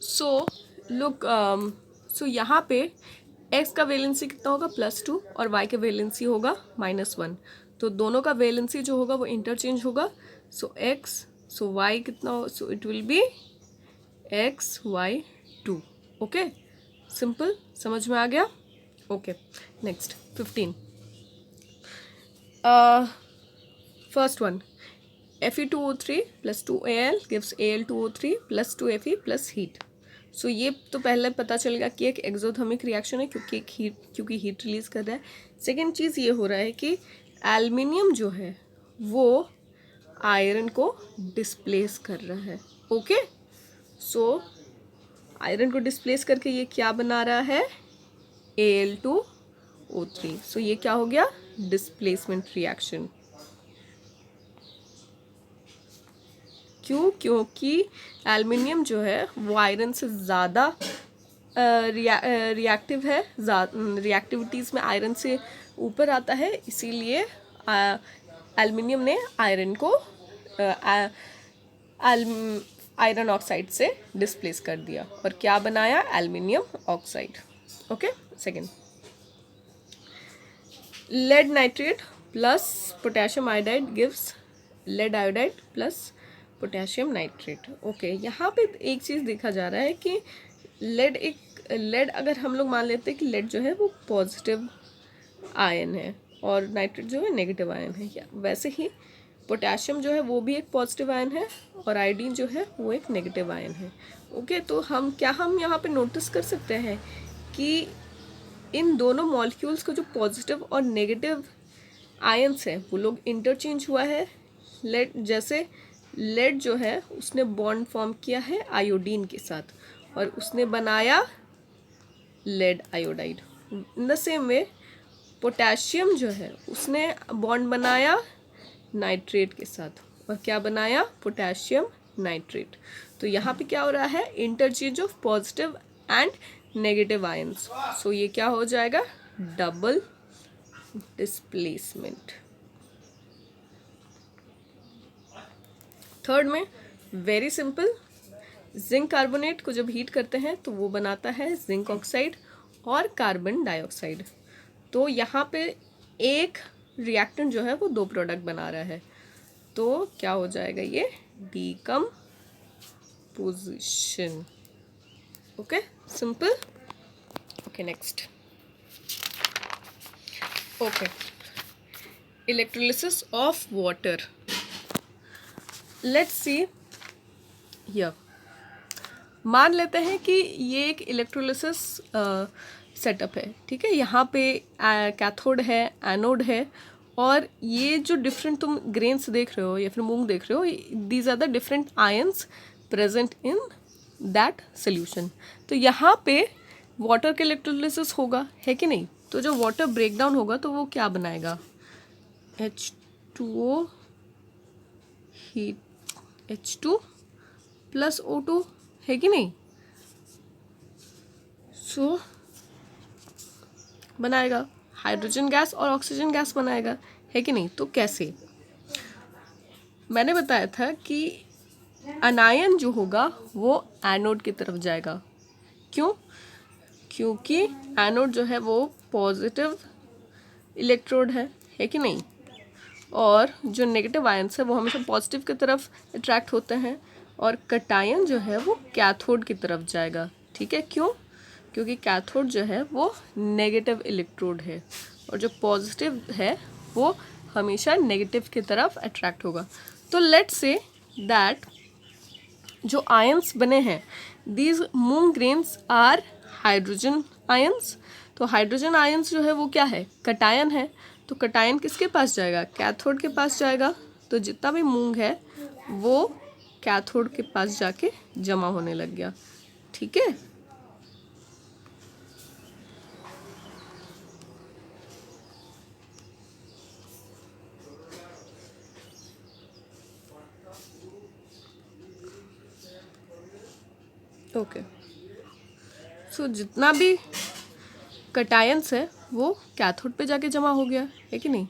So look, सो यहाँ पे x का वैलेंसी कितना होगा +2 और y का वैलेंसी होगा -1। तो दोनों का वैलेंसी जो होगा वो इंटरचेंज होगा। सो x, सो y कितना, so it will be XY2। Okay, simple, समझ में आ गया। Okay, next 15। First one, Fe2O3 + 2Al gives Al2O3 + 2Fe plus heat। सो ये तो पहले पता चलेगा कि एक एक्सोथर्मिक रिएक्शन है क्योंकि हीट रिलीज कर रहा है। सेकेंड चीज़ ये हो रहा है कि एल्युमिनियम जो है वो आयरन को डिस्प्लेस कर रहा है। ओके, सो आयरन को डिस्प्लेस करके ये क्या बना रहा है, Al2O3। सो ये क्या हो गया, डिस्प्लेसमेंट रिएक्शन। क्यों, क्योंकि एल्युमिनियम जो है वो आयरन से ज़्यादा रिएक्टिव है, रिएक्टिविटीज़ में आयरन से ऊपर आता है, इसीलिए एल्युमिनियम ने आयरन को आयरन ऑक्साइड से डिस्प्लेस कर दिया और क्या बनाया, aluminium oxide. Okay, second, lead nitrate plus potassium iodide gives lead iodide plus potassium nitrate. Okay, यहाँ पे एक चीज़ देखा जा रहा है कि लेड अगर हम लोग मान लेते हैं कि लेड जो है वो पॉजिटिव आयन है और नाइट्रेट जो है नेगेटिव आयन है, या वैसे ही पोटेशियम जो है वो भी एक पॉजिटिव आयन है और आयोडीन जो है वो एक नेगेटिव आयन है। ओके, तो हम यहाँ पे नोटिस कर सकते हैं कि इन दोनों मॉलिक्यूल्स को जो पॉजिटिव और नेगेटिव आयन्स हैं वो लोग इंटरचेंज हुआ है। जैसे लेड जो है उसने बॉन्ड फॉर्म किया है आयोडीन के साथ और उसने बनाया lead iodide. In the same way potassium जो है उसने बॉन्ड बनाया नाइट्रेट के साथ और क्या बनाया, पोटेशियम नाइट्रेट। तो यहाँ पे क्या हो रहा है, interchange of positive and negative ions. So ये क्या हो जाएगा, डबल डिस्प्लेसमेंट। थर्ड में वेरी सिंपल, जिंक कार्बोनेट को जब हीट करते हैं तो वो बनाता है जिंक ऑक्साइड और कार्बन डाइऑक्साइड। तो यहाँ पे एक रिएक्टेंट जो है वो दो प्रोडक्ट बना रहा है, तो क्या हो जाएगा, ये decomposition. Okay, simple. Okay, next. Okay, electrolysis of water. Let's see here, मान लेते हैं कि ये एक इलेक्ट्रोलिसिस सेटअप है, ठीक है। यहाँ पे कैथोड है, एनोड है, और ये जो डिफरेंट तुम ग्रेन्स देख रहे हो या फिर मूंग देख रहे हो, these are the different ions present in that solution. तो यहाँ पे वाटर का इलेक्ट्रोलिसिस होगा, है कि नहीं। तो जो वाटर ब्रेक डाउन होगा तो वो क्या बनाएगा, H2O heat H2 plus O2, है कि नहीं। सो बनाएगा हाइड्रोजन गैस और ऑक्सीजन गैस बनाएगा, है कि नहीं। तो कैसे, मैंने बताया था कि अनायन जो होगा वो एनोड की तरफ जाएगा। क्यों, क्योंकि एनोड जो है वो पॉजिटिव इलेक्ट्रोड है कि नहीं, और जो नेगेटिव आयंस है वो हमेशा पॉजिटिव की तरफ अट्रैक्ट होते हैं, और कटायन जो है वो कैथोड की तरफ जाएगा, ठीक है। क्यों, क्योंकि कैथोड जो है वो नेगेटिव इलेक्ट्रोड है और जो पॉजिटिव है वो हमेशा नेगेटिव की तरफ अट्रैक्ट होगा। तो लेट्स से दैट जो आयंस बने हैं, दीज मूंग ग्रेन्स आर हाइड्रोजन आयंस। तो हाइड्रोजन आयंस जो है वो क्या है, कटायन है। तो कटायन किसके पास जाएगा, कैथोड के पास जाएगा। तो जितना भी मूंग है वो कैथोड के पास जाके जमा होने लग गया, ठीक है। ओके, सो जितना भी कटायंस है वो कैथोड पे जाके जमा हो गया, है कि नहीं।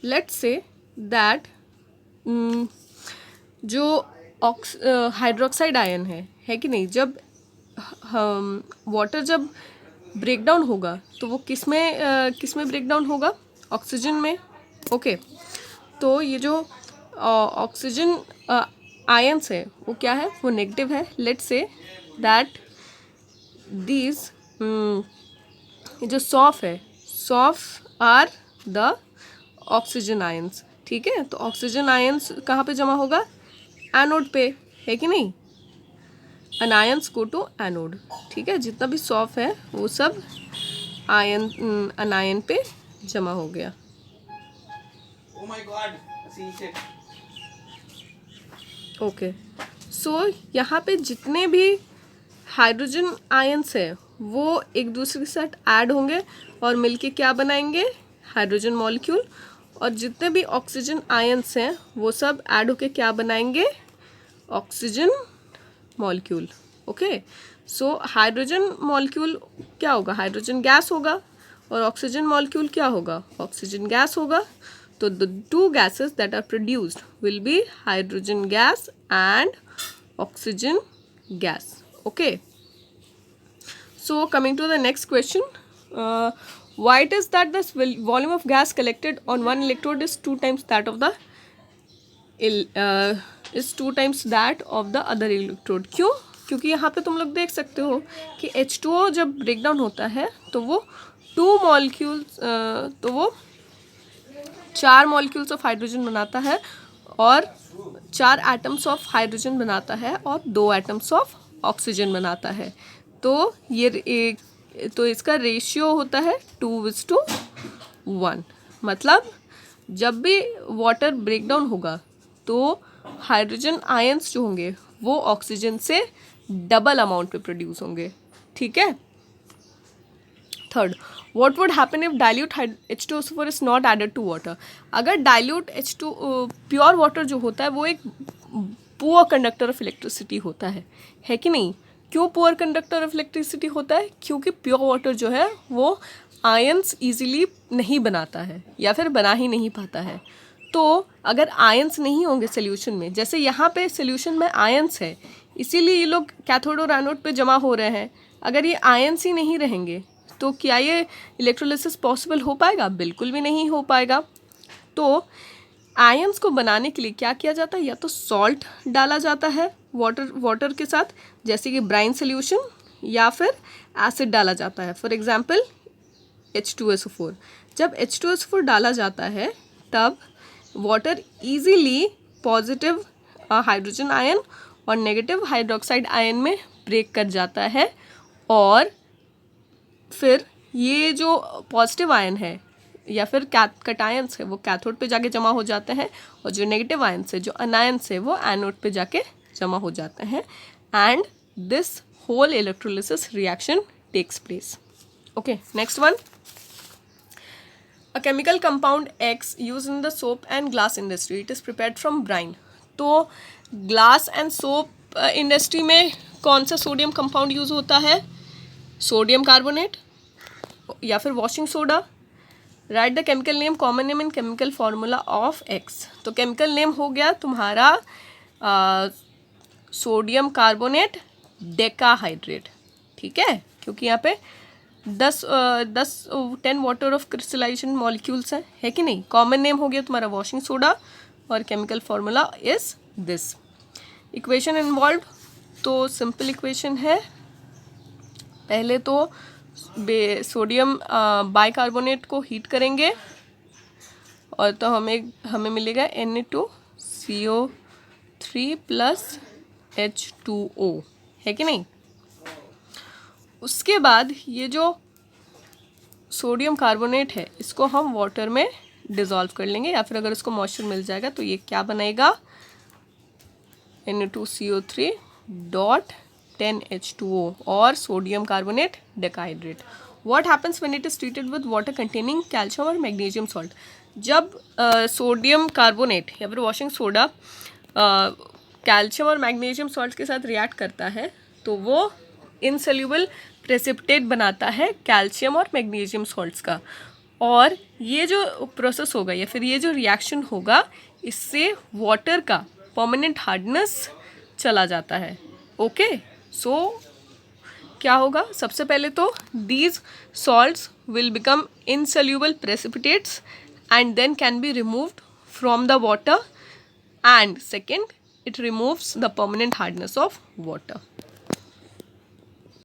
लेट्स से दैट जो हाइड्रोक्साइड आयन है कि नहीं, जब वाटर जब ब्रेक डाउन होगा तो वो किस में ब्रेक डाउन होगा? ऑक्सीजन में। ओके, तो ये जो ऑक्सीजन आयंस है वो क्या है? वो नेगेटिव है। लेट्स से दैट दीज जो सॉफ आर द ऑक्सीजन आयंस। ठीक है, तो ऑक्सीजन आयंस कहाँ पे जमा होगा? एनोड पे, है कि नहीं? Anions go to anode. ठीक है, जितना भी सॉफ है वो सब अनायन पे जमा हो गया। ओके, सो यहाँ पे जितने भी हाइड्रोजन आयंस है वो एक दूसरे के साथ ऐड होंगे और मिलके क्या बनाएंगे? Hydrogen molecule. और जितने भी ऑक्सीजन आयंस हैं वो सब ऐड होके क्या बनाएंगे? Oxygen molecule. Okay, so hydrogen molecule क्या होगा? हाइड्रोजन गैस होगा। और ऑक्सीजन मॉलिक्यूल क्या होगा? ऑक्सीजन गैस होगा। तो the two gases that are produced will be hydrogen gas and oxygen gas. Okay, so coming to the next question, why it is that the volume of gas collected on one electrode is 2 times that of the other electrode? क्यों? क्योंकि यहाँ पे तुम लोग देख सकते हो कि H2O जब ब्रेक डाउन होता है तो वो 4 मॉलिक्यूल्स ऑफ हाइड्रोजन बनाता है और 4 एटम्स ऑफ हाइड्रोजन बनाता है और 2 एटम्स ऑफ ऑक्सीजन बनाता है। तो तो इसका रेशियो होता है 2:1। मतलब जब भी वाटर ब्रेक डाउन होगा तो हाइड्रोजन आयंस जो होंगे वो ऑक्सीजन से डबल अमाउंट पे प्रोड्यूस होंगे। ठीक है। Third, what would happen if dilute H2O4 is not added to water? अगर dilute H2 प्योर वाटर जो होता है वो एक पुअर कंडक्टर ऑफ इलेक्ट्रिसिटी होता है कि नहीं? क्यों पुअर कंडक्टर ऑफ इलेक्ट्रिसिटी होता है? क्योंकि प्योर वाटर जो है वो आयंस इजीली नहीं बनाता है या फिर बना ही नहीं पाता है। तो अगर आयंस नहीं होंगे सोल्यूशन में, जैसे यहाँ पे सोल्यूशन में आयंस है इसीलिए ये लोग कैथोड और एनोड पे जमा हो रहे हैं। अगर ये आयंस ही नहीं रहेंगे तो क्या ये इलेक्ट्रोलिसिस पॉसिबल हो पाएगा? बिल्कुल भी नहीं हो पाएगा। तो आयंस को बनाने के लिए क्या किया जाता है? या तो सॉल्ट डाला जाता है वाटर के साथ, जैसे कि ब्राइन सोल्यूशन, या फिर एसिड डाला जाता है। For example H2SO4। जब H2SO4 डाला जाता है तब water easily positive hydrogen ion और नेगेटिव हाइड्रोक्साइड आयन में ब्रेक कर जाता है और फिर ये जो पॉजिटिव आयन है या फिर कटायंस है वो कैथोड पे जाके जमा हो जाते हैं और जो नेगेटिव आयंस है, जो अनायंस है, वो एनोड पे जाके जमा हो जाते हैं and this whole electrolysis reaction takes place. Okay, next one, a chemical compound X use in the soap and glass industry, it is prepared from brine. तो ग्लास एंड सोप इंडस्ट्री में कौन सा सोडियम कंपाउंड यूज़ होता है? Sodium carbonate या फिर washing soda. Right the chemical name, common name and chemical formula of X। तो chemical name हो गया तुम्हारा सोडियम कार्बोनेट डेकाहाइड्रेट। ठीक है, क्योंकि यहाँ पे 10 वाटर ऑफ क्रिस्टलाइजेशन मॉलिक्यूल्स है कि नहीं? कॉमन नेम हो गया तुम्हारा वॉशिंग सोडा और chemical formula is this. Equation involve, तो सिंपल इक्वेशन है। पहले तो सोडियम बाइकार्बोनेट को हीट करेंगे और तो हमें मिलेगा Na2CO3 प्लस H2O, है कि नहीं? उसके बाद ये जो सोडियम कार्बोनेट है इसको हम वाटर में डिज़ोल्व कर लेंगे या फिर अगर इसको मॉइस्चर मिल जाएगा तो ये क्या बनेगा? Na2CO3 डॉट 10H2O और sodium carbonate decahydrate. What happens when it is treated with water containing calcium और मैग्नीशियम सॉल्ट? जब सोडियम कार्बोनेट या फिर वॉशिंग सोडा कैल्शियम और मैग्नीशियम सॉल्ट के साथ रिएक्ट करता है तो वो इनसोल्यूबल प्रेसिपिटेट बनाता है कैल्शियम और मैग्नीशियम सॉल्ट्स का। और ये जो प्रोसेस होगा या फिर ये जो रिएक्शन होगा इससे वाटर का परमानेंट हार्डनेस चला जाता है। ओके, सो क्या होगा? सबसे पहले तो these salts will become insoluble precipitates and then can be removed from the water, and second, it removes the permanent hardness of water.